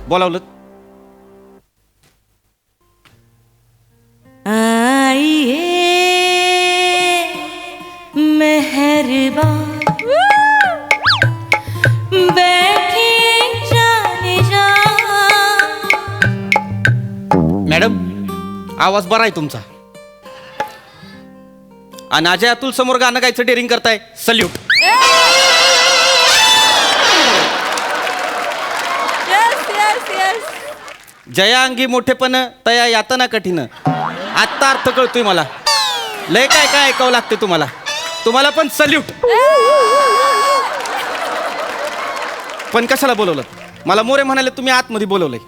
बोलावलं. आइए मेहरबान बैठिए जाने जा. मॅडम आवाज बरा आहे तुमचा. आणि अजय अतुल समोर गाणं गायचं डेअरिंग करताय. सल्यूट. जया अंगी मोठेपण तया यातना कठीण. आत्ता अर्थ कळतोय मला. लय काय काय ऐकावं लागते तुम्हाला. तुम्हाला पण सल्यूट. पण कशाला बोलवलं? मला मोरे म्हणाले तुम्ही आतमध्ये बोलवलंय.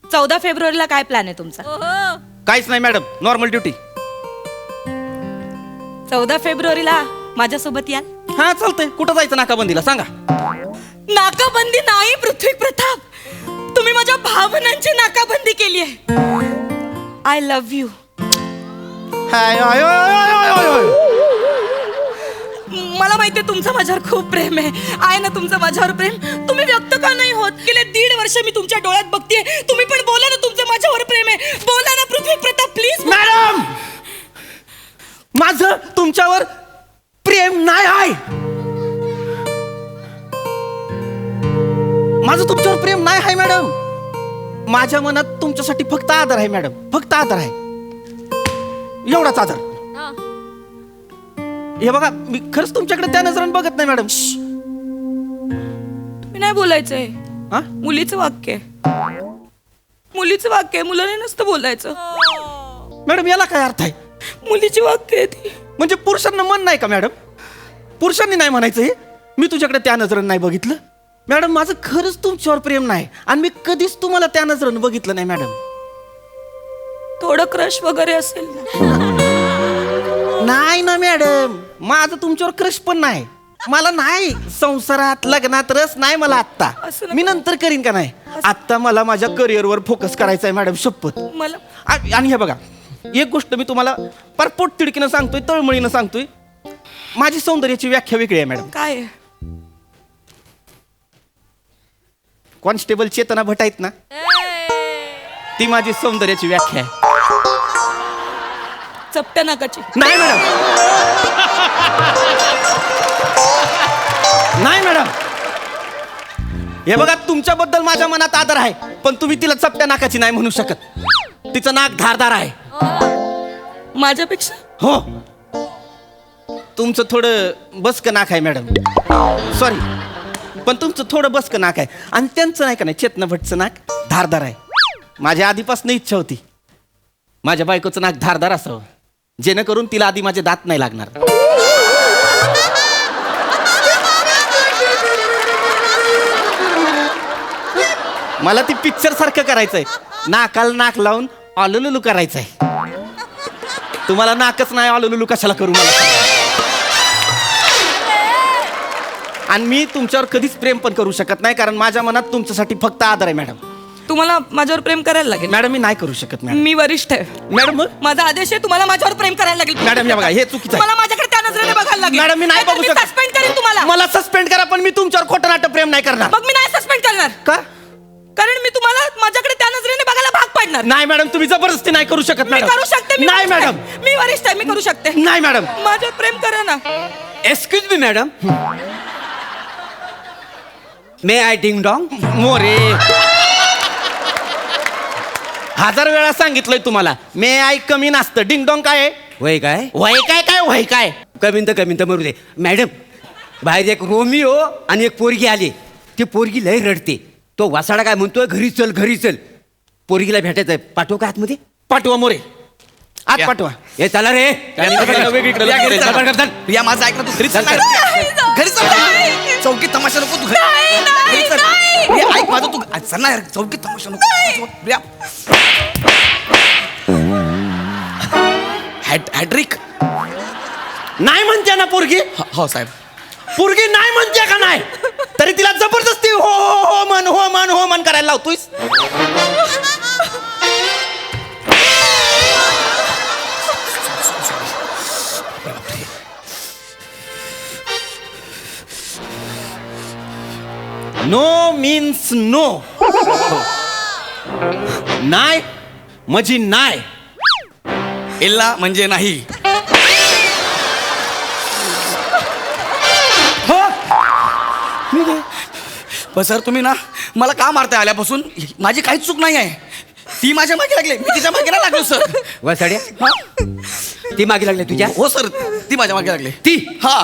14 फेब्रुवारीला काय प्लॅन आहे तुमचा? काहीच नाही मॅडम, नॉर्मल ड्युटी. 14 फेब्रुवारीला माझ्यासोबत याल? हा चालतंय. कुठं जायचं नाकाबंदीला सांगा. नाकाबंदी नाही पृथ्वी प्रताप, तुम्ही माझ्या भावनांची नाकाबंदी केली आहे. I love you. मला माहितीये तुमचं माझ्यावर खूप प्रेम आहे. आहे ना तुमचं माझ्यावर प्रेम? तुम्ही व्यक्त का नाही होत? गेले 1.5 वर्ष मी तुमच्या डोळ्यात बघतेय. तुम्ही पण बोला ना, तुमचं माझ्यावर प्रेम आहे. बोला ना पृथ्वी प्रताप प्लीज. मॅडम माझं तुमच्यावर प्रेम नाही आहे. माझं तुमच्यावर प्रेम नाही आहे मॅडम. माझ्या मनात तुमच्यासाठी फक्त आदर आहे मॅडम. फक्त आदर आहे, एवढाच आदर. हे बघा मी खरंच तुमच्याकडे त्या नजरेने बघत नाही मॅडम. तुम्ही नाही बोलायचंय. हा मुलीचं वाक्य आहे. मुलीचं वाक्य आहे, मुलाने नसतं बोलायचं. मॅडम याला काय अर्थ आहे? मुलीची वाक्य आहे ती. म्हणजे पुरुषांना मन नाही का मॅडम? पुरुषांनी नाही म्हणायचं हे? मी तुझ्याकडे त्या नजरेने नाही बघितलं मॅडम. माझं खरंच तुमच्यावर प्रेम नाही आणि मी कधीच तुम्हाला त्या नजरेने बघितलं नाही मॅडम. थोडं क्रश वगैरे असेल ना? नाही ना मॅडम, माझं तुमच्यावर क्रश पण नाही. मला नाही संसारात लग्नात रस नाही मला आत्ता. असं मी नंतर करीन का नाही. आत्ता मला माझ्या करिअरवर फोकस करायचा आहे मॅडम, शपथ. मला आणि हे बघा एक गोष्ट मी तुम्हाला पर पोटतिडकीनं सांगतोय, तळमळीनं सांगतोय. माझी सौंदर्याची व्याख्या वेगळी आहे मॅडम. काय आहे? कॉन्स्टेबल चेतना भट आहेत ना, ती माझी सौंदर्याची व्याख्या आहे. चपट्या नाकाची नाही मॅडम, नाही मॅडम. हे बघा तुमच्याबद्दल माझ्या मनात आदर आहे, पण तुम्ही तिला चपट्या नाकाची नाही म्हणू शकत. तिचं नाक धारदार आहे. माझ्यापेक्षा? हो, तुमचं थोडं बसकं नाक आहे मॅडम. सॉरी, पण तुमचं थोडं बसकं नाक आहे. आणि त्यांचं नाही का नाही, चेतना भटचं नाक धारदार आहे. माझ्या आधीपासून इच्छा होती माझ्या बायकोचं नाक धारदार असावं, जेणेकरून तिला आधी माझे दात नाही लागणार. मला ती पिक्चर सारखं करायचंय. नाकाला नाक लावून ऑलुलुलू करायचंय. तुम्हाला नाकच नाही, ऑलुलुलू कशाला करू मला. आणि मी तुमच्यावर कधीच प्रेम पण करू शकत नाही, कारण माझ्या मनात तुमच्यासाठी फक्त आदर आहे मॅडम. तुम्हाला माझ्यावर प्रेम करायला लागेल. मॅडम मी नाही करू शकत मॅडम. मी वरिष्ठ आहे मॅडम माझा आदेश आहे. तुम्हाला माझ्यावर प्रेम करायला लागेल. मॅडम या बघा हे चुकीचं मला आहे. माझ्याकडे त्या नजरेने बघायला लागेल. मॅडम मी नाही बघू शकत. सस्पेंड करेन तुम्हाला. मला सस्पेंड करा, पण मी तुमच्यावर खोटं नाटक प्रेम नाही करणार. मग मी नाही सस्पेंड करणार. का? कारण मी तुम्हाला माझ्याकडे त्या नजरेने बघायला भाग पाडणार. नाही मॅडम, तुम्ही जबरदस्ती नाही करू शकत मी मॅडम. करू शकते. नाही मॅडम, मी वरिष्ठ आहे, मी करू शकते. नाही मॅडम. माझ्यावर प्रेम करा ना. Excuse me madam, may I ding dong? More 1000 वेळा सांगितलंय तुम्हाला, मे आय कमी नसतं. डिंगडॉंग काय आहे? वय काय? वय काय काय वय काय? कमीन तर मरू दे मॅडम. बाहेर एक रोमिओ आणि एक पोरगी आली. ती पोरगी लय रडते. तो वासाडा काय म्हणतोय, घरी चल घरी चल. पोरगीला भेटायचंय. पाठवू का आतमध्ये? पाठवा मोरे, आत या. पाठवा. हे चला रे. वेगळीकडे या घरी चल. प्रिया माझं ऐक ना, तू घरी चल. घरी चल. चौकीत तमाशा नको तू. नाही, नाही, घरी चल. नाही. प्रिया ऐक माझं, तू चल ना यार, चौकीत तमाशा नको. प्रिया हॅड्रिक नाही म्हणते ना पोरगी. हो साहेब. पोरगी नाही म्हणते का नाही, तरी तिला जबरदस्ती हो हो हो मन हो मन हो मन करायला लावतोयस. No means no. नाय म्हणजे नाय. इल्ला म्हणजे नाही. हो पण सर तुम्ही ना मला का मारताय आल्यापासून? माझी काहीच चूक नाही आहे. ती माझ्या मागे लागली, मी तिच्या मागे नाही लागलो सर. वसाड्या हा? ती मागे लागली तुझ्या? हो सर, ती माझ्या मागे लागली. ती हा.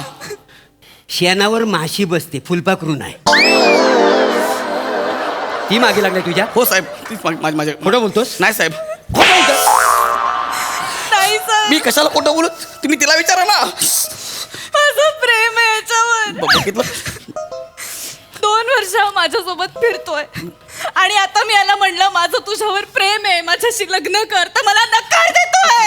शेणावर माशी बसते, फुलपाखरू नाही. ती मागे लागली तुझ्या? हो साहेब, तीच माझ्या खोटं बोलतोस? नाही साहेब, खोटं बोलतोस? नाही सर, मी कशाला खोटं बोलू? तुम्ही तिला विचारा ना. माझं प्रेम आहे याच्यावर. बघितलं? 2 वर्ष माझ्यासोबत फिरतोय आणि आता मी याला म्हणलं माझं तुझ्यावर प्रेम आहे, माझ्याशी लग्न कर, तर मला नकार देतोय.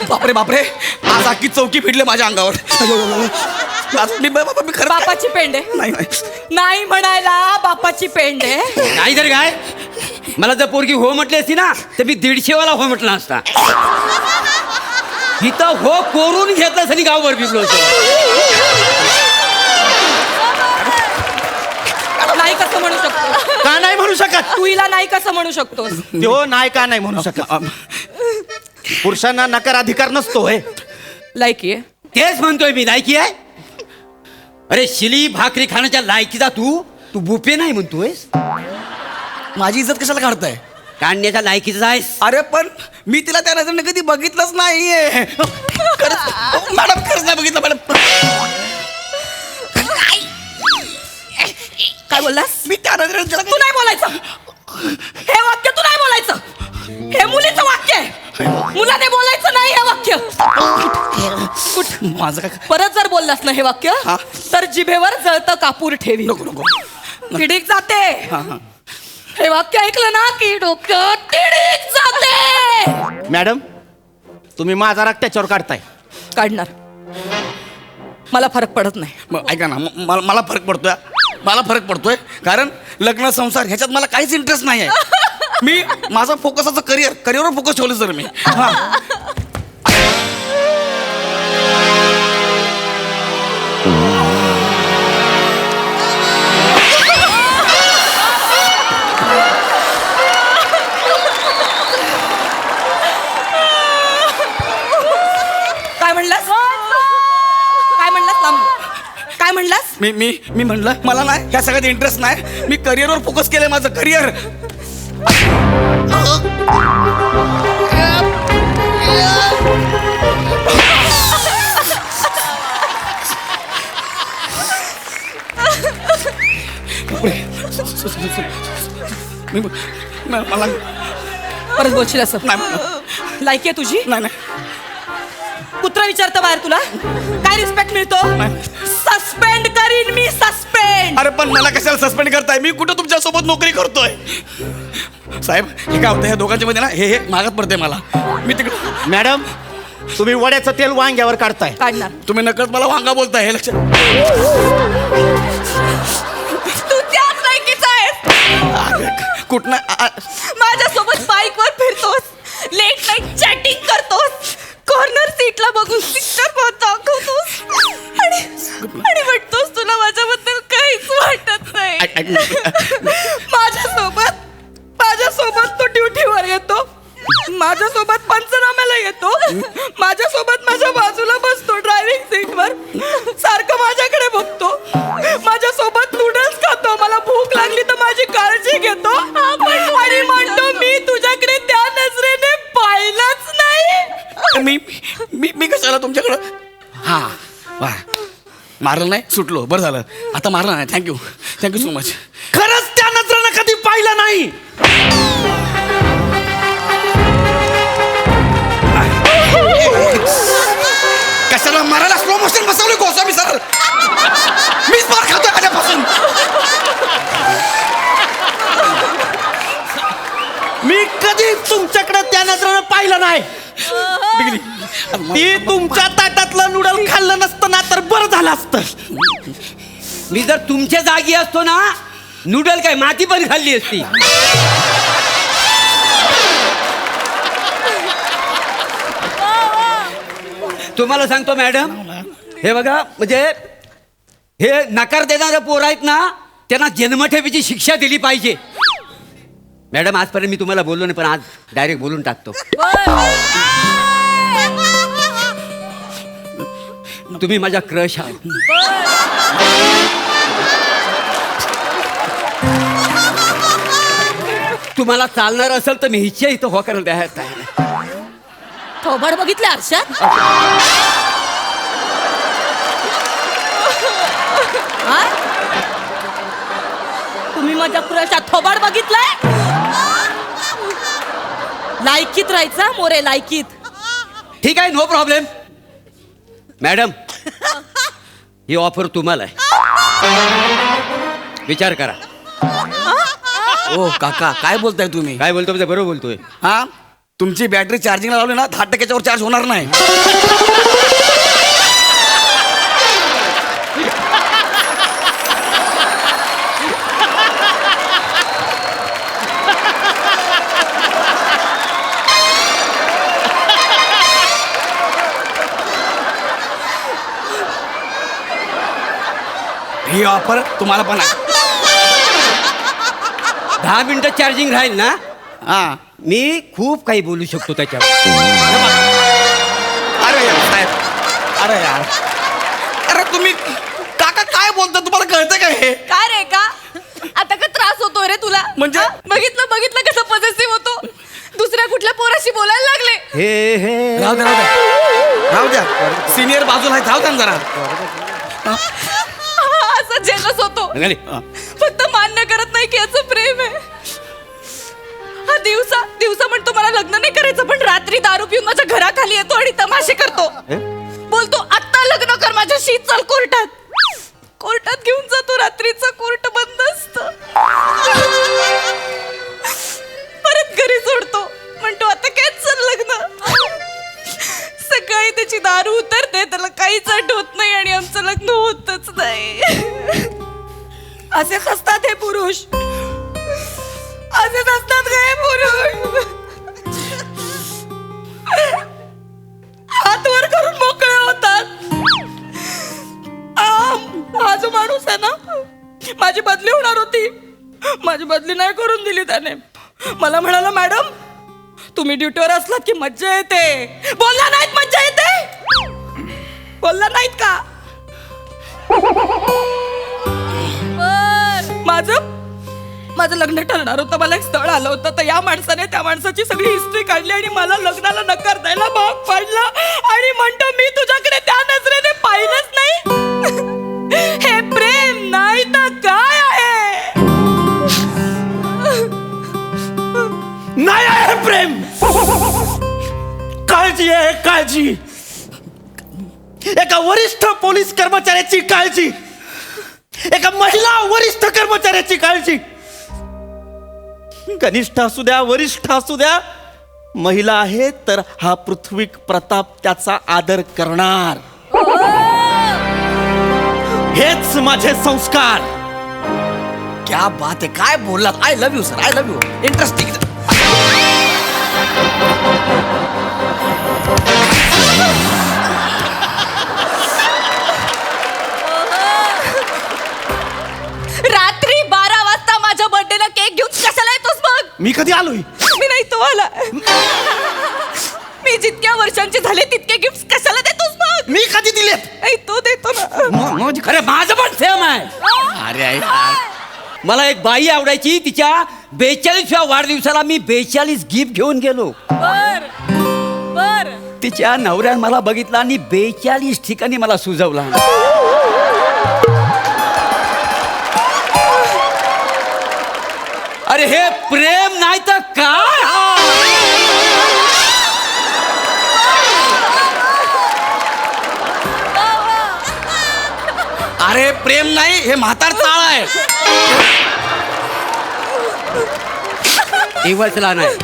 बापरे बापरे, आज अख्खी चौकी फिरले माझ्या अंगावर. आज मी खरं बापाची पेंड आहे. नाही नाही. नाही म्हणायला बापाची पेंड आहे. नाही तर काय, मला जर पोरगी हो म्हटली असती ना तर मी 150 वाला हो म्हटला असता. इथं हो कोरून घेतलं असं गावभर फिरलो होतो. नाही कसं म्हणू शकतो? का नाही म्हणू शकत? तू हिला नाही कसं म्हणू शकतोस? तो नाही का नाही म्हणू शकत? पुरुषांना नकार अधिकार नसतो होय. लायकी आहे. तेच म्हणतोय मी, लायकी आहे. अरे शिली भाकरी खाण्याच्या लायकीचा तू बुफे नाही म्हणतोय. माझी इज्जत कशाला काढताय? काढण्याच्या लायकीचा आहेस. अरे पण मी तिला त्या नजरेने कधी बघितलंच नाहीये. खरंच मॅडम, खरंच नाही बघितलं मॅडम. काय बोललास? मी त्या नजरेने तू नाही बोलायचं. हे वाक्य तू नाही बोलायचं. हे मुलीचं वाक्य आहे. मुलाने बोलायचं नाही हे वाक्य. माझं काय? परत जर बोललास ना हे वाक्य हा. तर जिभेवर जळतं कापूर ठेवी. नको नको. किडीक जाते. हा हा. हे वाक्य ऐकलं ना की डोक्यात किडीक जाते. मॅडम, तुम्ही माझा राग त्याच्यावर काढताय. काढणार. मला फरक पडत नाही. मग ऐका ना, मला फरक पडतोय. मला फरक पडतोय कारण लग्न संसार ह्याच्यात मला काहीच इंटरेस्ट नाही आहे. मी माझा फोकसाचं करिअरवर फोकस ठेवलं सर मी. हा. काय म्हणलास? काय म्हणलास? लांब. काय म्हणलास? मी म्हणलं मला नाही ह्या सगळ्यात इंटरेस्ट नाही. मी करिअरवर फोकस केलंय, माझं करिअर. मला परत बोलशील असं? नाही लायकी आहे तुझी? नाही. कुत्रा विचारतं बाहेर तुला काय रिस्पेक्ट मिळतो? सस्पेंड करीन मी, सस्पेंड. अरे पण मला कशाला सस्पेंड करताय? मी कुठं तुमच्या सोबत नोकरी करतोय? साहेब हे काय होतं, ह्या दोघांच्या मध्ये ना हे मागत पडते मला. मी तिकडे. मॅडम, तुम्ही वड्याचं तेल वांग्यावर काढताय. काढणार. तुम्ही नकळत मला वांगा बोलताय, हे लक्षात. तू त्याच लायकीचा आहेस. कुठनं माझ्यासोबत बाईकवर फिरतोस, लेट नाईट चॅटिंग करतोस, कॉर्नर सीटला बघून पिक्चर दाखवतोस आणि वाटतोस तुला माझ्याबद्दल काहीच वाटत नाही. माझ्यासोबत तो ड्युटीवर येतो, माझ्यासोबत पंचनाम्याला येतो, माझ्यासोबत माझ्या बाजूला बसतो ड्रायव्हिंग सीटवर, सारखं माझ्याकडे बघतो, माझ्यासोबत नूडल्स खातो, मला भूक लागली तर माझी काळजी घेतो आणि म्हणतो मी तुझ्याकडे त्या नजरेने पाहिलंच नाही. मी कशाला तुमच्याकडं? हा वा, मारलं नाही, सुटलो, बरं झालं. आता मारलं नाही. Thank you so much. खरंच त्या नजरेनं कधी पाहिलं नाही. कशाला मारायला स्लो मोशन बसवलं गोसावी सर? मीच मार खातोय आल्यापासून. मी कधी तुमच्याकडे त्या नजरेनं पाहिलं नाही. ती तुमच्या ताटातलं नूडल खाल्लं नसतं ना तर बरं झालं असतं. मी जर तुमच्या जागी असतो ना, नूडल काय माती पण खाल्ली असती. तुम्हाला सांगतो मॅडम, हे बघा म्हणजे हे नकार देणारे पोर आहेत ना, त्यांना जन्मठेपेची शिक्षा दिली पाहिजे. मॅडम आजपर्यंत मी तुम्हाला बोललो नाही, पण आज डायरेक्ट बोलून टाकतो. तुम्ही माझा क्रश आहात. तुम्हाला चालणार असेल तर मी हिच्या इथं हो करायला तयार आहे. थोबाड बघितलं आरशात? हा? तुम्ही माझ्या क्रशात थोबाड बघितलाय? लायकीत राहायचा मोरे, लायकीत. ठीक आहे, नो प्रॉब्लेम. मॅडम ही ऑफर तुम्हाला आहे, विचार करा. ओ काका, काय बोलताय तुम्ही? काय बोलतो ते बरोबर बोलतोय. हा, तुमची बॅटरी चार्जिंगला लावली ना, 10% वर चार्ज होणार नाही. ही ऑफर तुम्हाला पण आहे. 10 मिनिटं चार्जिंग राहील ना, हा. मी खूप काही बोलू शकतो त्याच्यावर. अरे यार साहेब, अरे यार, अरे तुम्ही काका काय बोलता, तुम्हाला कळतं काय हे? काय रे का आता का त्रास होतोय रे तुला? म्हणजे? हा? बघितलं कसं पॉझिटिव्ह होतो. दुसऱ्या कुठल्या पोराशी बोलायला लागले. हे हे राहू द्या, राहू द्या. सिनियर बाजूला आहे, राहू द्या ना जरा. असं जेलस होतो, नाही. फक्त मान्य करत नाही की याचं प्रेम आहे. हा दिवसा म्हणतो मला लग्न नाही करायचं, पण रात्री दारू पिऊन माझ्या घराखाली येतो आणि तमाशे करतो. बोलतो आत्ता लग्न कर माझ्याशी, चल कोर्टात घेऊन जातो. रात्रीचं कोर्ट बंद असतं. परत घरी सोडतो, म्हणतो आता कॅन्सल लग्न. सकाळी त्याची दारू उतरते, त्याला काहीच आठवत नाही आणि आमचं लग्न होतच नाही. असेच असतात हे पुरुष, असेच असतात हे पुरुष. हात वर करून मोकळे होतात. हा जो माणूस आहे ना, माझी बदली होणार होती, माझी बदली नाही करून दिली त्याने. मला म्हणाला मॅडम तुम्ही ड्युटीवर असलात की मज्जा येते. बोलला नाहीत मज्जा येते, बोलला नाहीत का? माझं लग्न ठरणार होतं, मला एक स्थळ आलं होतं, तर या माणसाने त्या माणसाची सगळी हिस्ट्री काढली आणि मला लग्नाला नकार द्यायला भाग पाडला आणि म्हणतो मी तुझ्याकडे त्या नजरेने पाहिलंच नाही. हे प्रेम नाही तर काय आहे? नाही आहे प्रेम, काळजी आहे काळजी. एका वरिष्ठ पोलीस कर्मचाऱ्याची काळजी, एका महिला वरिष्ठ कर्मचाऱ्याची काळजी. कनिष्ठ असू द्या वरिष्ठ असू द्या, महिला आहे तर हा पृथ्वी प्रताप त्याचा आदर करणार. हेच माझे संस्कार. क्या बात आहे, काय बोललात. I love you sir, I love you. Interesting. रात्री 12 वाजता माझ्या बर्थडेला केक घेऊन कशाला येतोस मग? मी कधी आलोय? मी नाही तो आला. मी जितक्या वर्षांची झाले तितके गिफ्ट कशाला देतोस मग? मी कधी दिलेत? नाही तो देतो ना. खरं माझं पण सेम आहे. अरे यार, मला एक बाई आवडायची, तिच्या 42व्या वाढदिवसाला मी 42 गिफ्ट घेऊन गेलो. बर तिच्या नवऱ्यानं मला बघितला आणि 42 ठिकाणी मला सुजवला. अरे हे प्रेम नाही तर काय? अरे प्रेम नाही, हे म्हातार चाळ आहे. दिवसला नाही.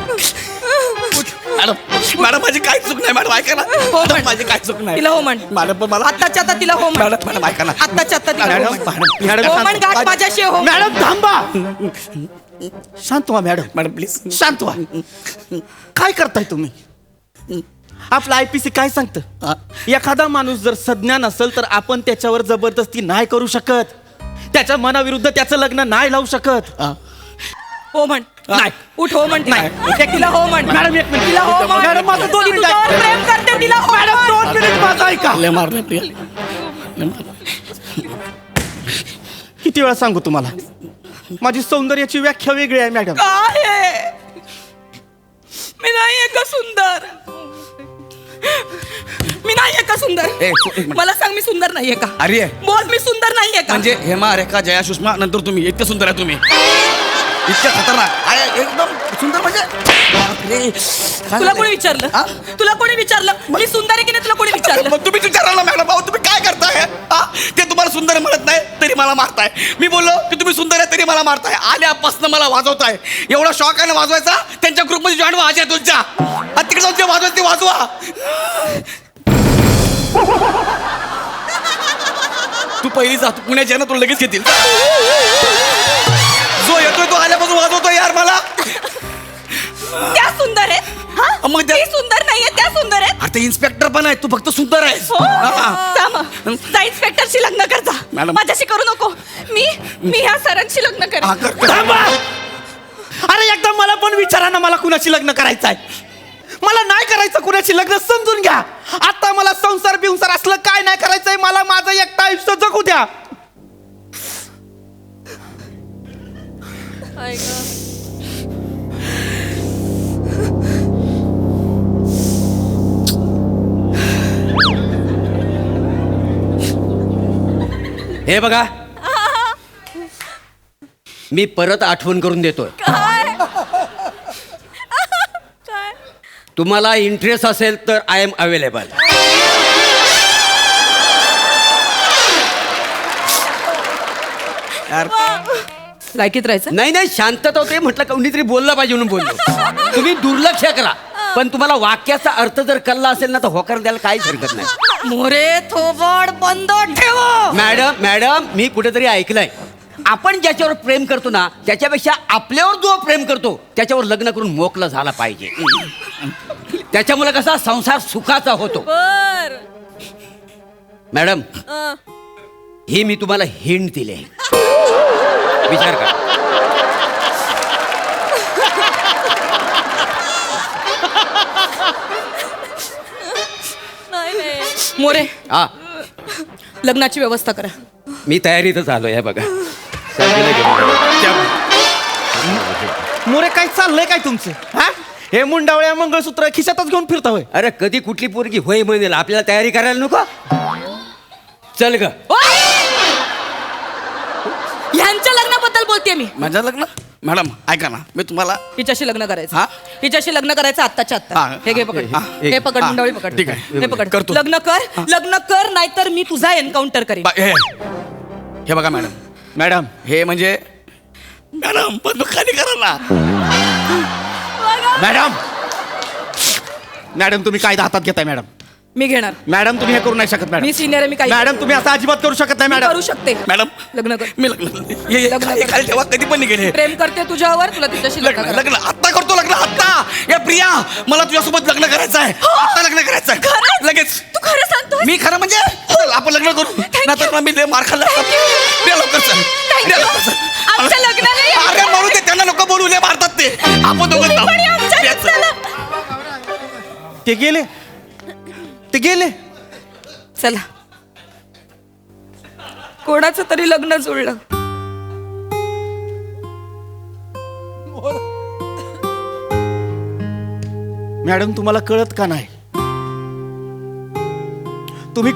मॅडम मॅडम माझी काय चूक नाही मॅडम, ऐका ना. मॅडम, माझी काय चूक नाही. तिला हो म्हण. मॅडम पण मला आत्ताच्या आता तिला हो म्हण. मॅडम मॅडम ऐका ना. आत्ताच्या आता तिला मॅडम, हो म्हण. मॅडम, हो म्हण, गाठ माझ्याशी हो म्हण. मॅडम थांबा. शांत व्हा मॅडम, मॅडम प्लीज. शांत व्हा. काय करताय तुम्ही? आपलं IPC काय सांगतं हा? एखादा माणूस जर सज्ञान नसेल तर आपण त्याच्यावर जबरदस्ती नाही करू शकत, त्याच्या मनाविरुद्ध त्याचं लग्न नाही लावू शकत. हा. हो म्हण. नाही. उठ हो म्हण तिला. नाही. तिला हो म्हण. मॅडम, एक मिनिट. तिला हो म्हण. मॅडम, माझं 2 ती मिनिटं तुझ्यावर ऐका. प्रेम करते, तिला हो मॅडम, म्हण. 2 मिनिट माझं ऐका. लय मारले प्रिया. लय मारले. किती वेळा सांगू तुम्हाला, माझी सौंदर्याची व्याख्या वेगळी आहे मॅडम. काय आहे? मी नाहीये का सुंदर? मी नाहीये का सुंदर? ए, एक मिनिट. मला सांग, मी सुंदर नाहीये का? अरे बोल, मी सुंदर नाहीये का? म्हणजे हेमा, रेखा, जया, सुषमा नंतर तुम्ही इतके सुंदर आहे तुम्ही, इतके खतरनाक आहे, एकदम सुंदर म्हणजे बापरे. काय तुला झालंय? कोणी विचारलं? हा? तुला कोणी विचारलं मी सुंदर आहे की नाही? तुला कोणी विचारलं? मग तुम्ही विचाराल ना मॅडम, अहो तुम्ही काय करताय? हा? ते तुम्हाला सुंदर म्हणत नाही तरी मला मारताय. मी बोललो की तुम्ही सुंदर आहे तरी मला मारताय. आल्यापासून मला वाजवताय. एवढा शॉक आहे ना वाजवायचा, त्यांच्या ग्रुपमध्ये जॉईन व्हा अजय तुमच्या. आणि तिकडे जाऊन जे वाजवायचं ते वाजवा. तू पहिली जा, तू पुण्याची आहे ना, तुला लगेच घेतील. जो येतोय तो आल्यापासून वाजवतोय यार मला. त्या सुंदर आहेत. हा? मग त्या- ती सुंदर नाहीये, त्या सुंदर आहेत. अरे ते इन्स्पेक्टर पण आहे, तू फक्त सुंदर आहेस. हो. हा. जा मग. जा इन्स्पेक्टरशी लग्न कर जा. मॅडम. माझ्याशी करू नको. मी ह्या सरांशी लग्न हा, करेन. कर, कर. थांबा. अरे एकदा मला पण विचारा ना, मला कुणाशी लग्न करायचं आहे. मला नाही करायचं कुणाशी लग्न, समजून घ्या. आता मला संसार बिंसार असलं काय नाही करायचंय. मला माझं एकटा आयुष्य जगू द्या. हे बघा, मी परत आठवण करून देतोय. काय? काय? तुम्हाला इंटरेस्ट असेल तर आय एम अवेलेबल. यार लायकीत राहायचं? नाही नाही, शांतता होते म्हटलं, कोणीतरी बोललं पाहिजे म्हणून बोललो. तुम्ही दुर्लक्ष करा, पण तुम्हाला वाक्याचा अर्थ जर कळला असेल ना तर होकार द्यायला काहीच हरकत नाही. मोरे थोबड बंद ठेव. मॅडम मॅडम, मी कुठेतरी ऐकलंय, आपण ज्याच्यावर प्रेम करतो ना त्याच्यापेक्षा आपल्यावर जो प्रेम करतो त्याच्यावर लग्न करून मोकळं झाला पाहिजे. त्याच्यामुळे कसा संसार सुखाचा होतो. बर. मॅडम, हे मी तुम्हाला हिंट दिले, विचार करा. मोरे, हा, लग्नाची व्यवस्था करा. मी तयारीतच आलोय. हे बघा, सर्दीला घेऊन. मोरे, काय चाललंय काय तुमचं? हा, हे मुंडावळ्या मंगळसूत्र खिशातच घेऊन फिरता होय? अरे कधी कुठली पोरगी होय म्हणेल, आपल्याला तयारी करायला नको? चल ग. ह्यांच्या लग्नाबद्दल बोलते मी. माझं लग्न? मॅडम ऐका ना, मी तुम्हाला हिच्याशी लग्न करायचं. हा? हिच्याशी लग्न करायचं आत्ताच्या आत्ता. हा. हे घे पकड. हा. हे पकड, हा. मुंडावळी पकड. ठीक आहे. हे पकड. करतो. लग्न कर नाहीतर मी तुझा एन्काउंटर करेन. हे बघा मॅडम, मॅडम, हे म्हणजे मॅडम पण खाली करा ना. मॅडम, मॅडम तुम्ही कायदा हातात घेताय. मॅडम, मी घेणार. मॅडम तुम्ही हे करू नाही शकत. मॅडम, मी सिनियर आहे. मी काही मॅडम तुम्ही असं अजिबात करू शकत नाही. मी मॅडम, करू शकते. मॅडम लग्न कर. मी लग्न लग्न खाली कर. खाली ठेवा, कधी पण निघेल हे. प्रेम करते तुझ्यावर, तुला तिच्याशी लग्न लग्न करायचं. लग्न आत्ता करतो, लग्न आत्ता. या प्रिया, मला तुझ्यासोबत लग्न करायचं आहे. आत्ता लग्न करायचं आहे खरंच? लगेच. तू खरं सांगतोय? मी खरं म्हणजे चल, आपण लग्न करू. नाहीतर मी लय मार खाल्ला. प्रिया लवकर चल. प्रिया लवकर चल. आमच्या लग्नाला ये. अरे मरू दे, त्यांना लोक बोलू लय मारतात ते. आपण दोघं तुम्ही जाऊ. पण या आमच्या प्रिया, चल. लग्नाला. ते गेले, ते गेले. चला, कोणाचं तरी लग्न जुळलं. मॅडम, तुम्हाला कळत का नाही? तुम्ही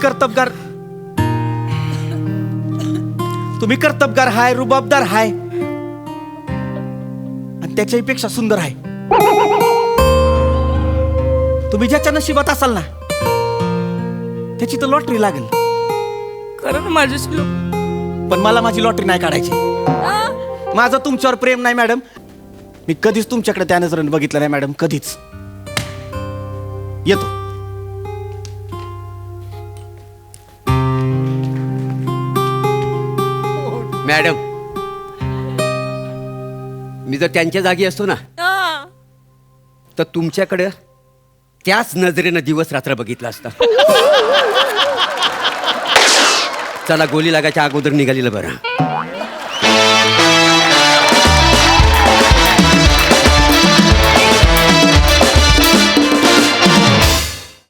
कर्तबगार हाय, रुबाबदार हाय, आणि त्याच्याही पेक्षा सुंदर आहे. तुम्ही ज्याच्या नशिबात असाल ना त्याची तर लॉटरी लागेल. खरं ना माझ्याशी पण मला माझी लॉटरी नाही काढायची. माझं तुमच्यावर प्रेम नाही मॅडम. मी कधीच तुमच्याकडे त्या नजरेने बघितलं नाही मॅडम, कधीच. येतो. मॅडम, मी जर त्यांच्या जागी असतो ना तर तुमच्याकडे त्याच नजरेनं दिवस रात्र बघितला असता. चला गोली लागायच्या अगोदर निघालेलं बरं.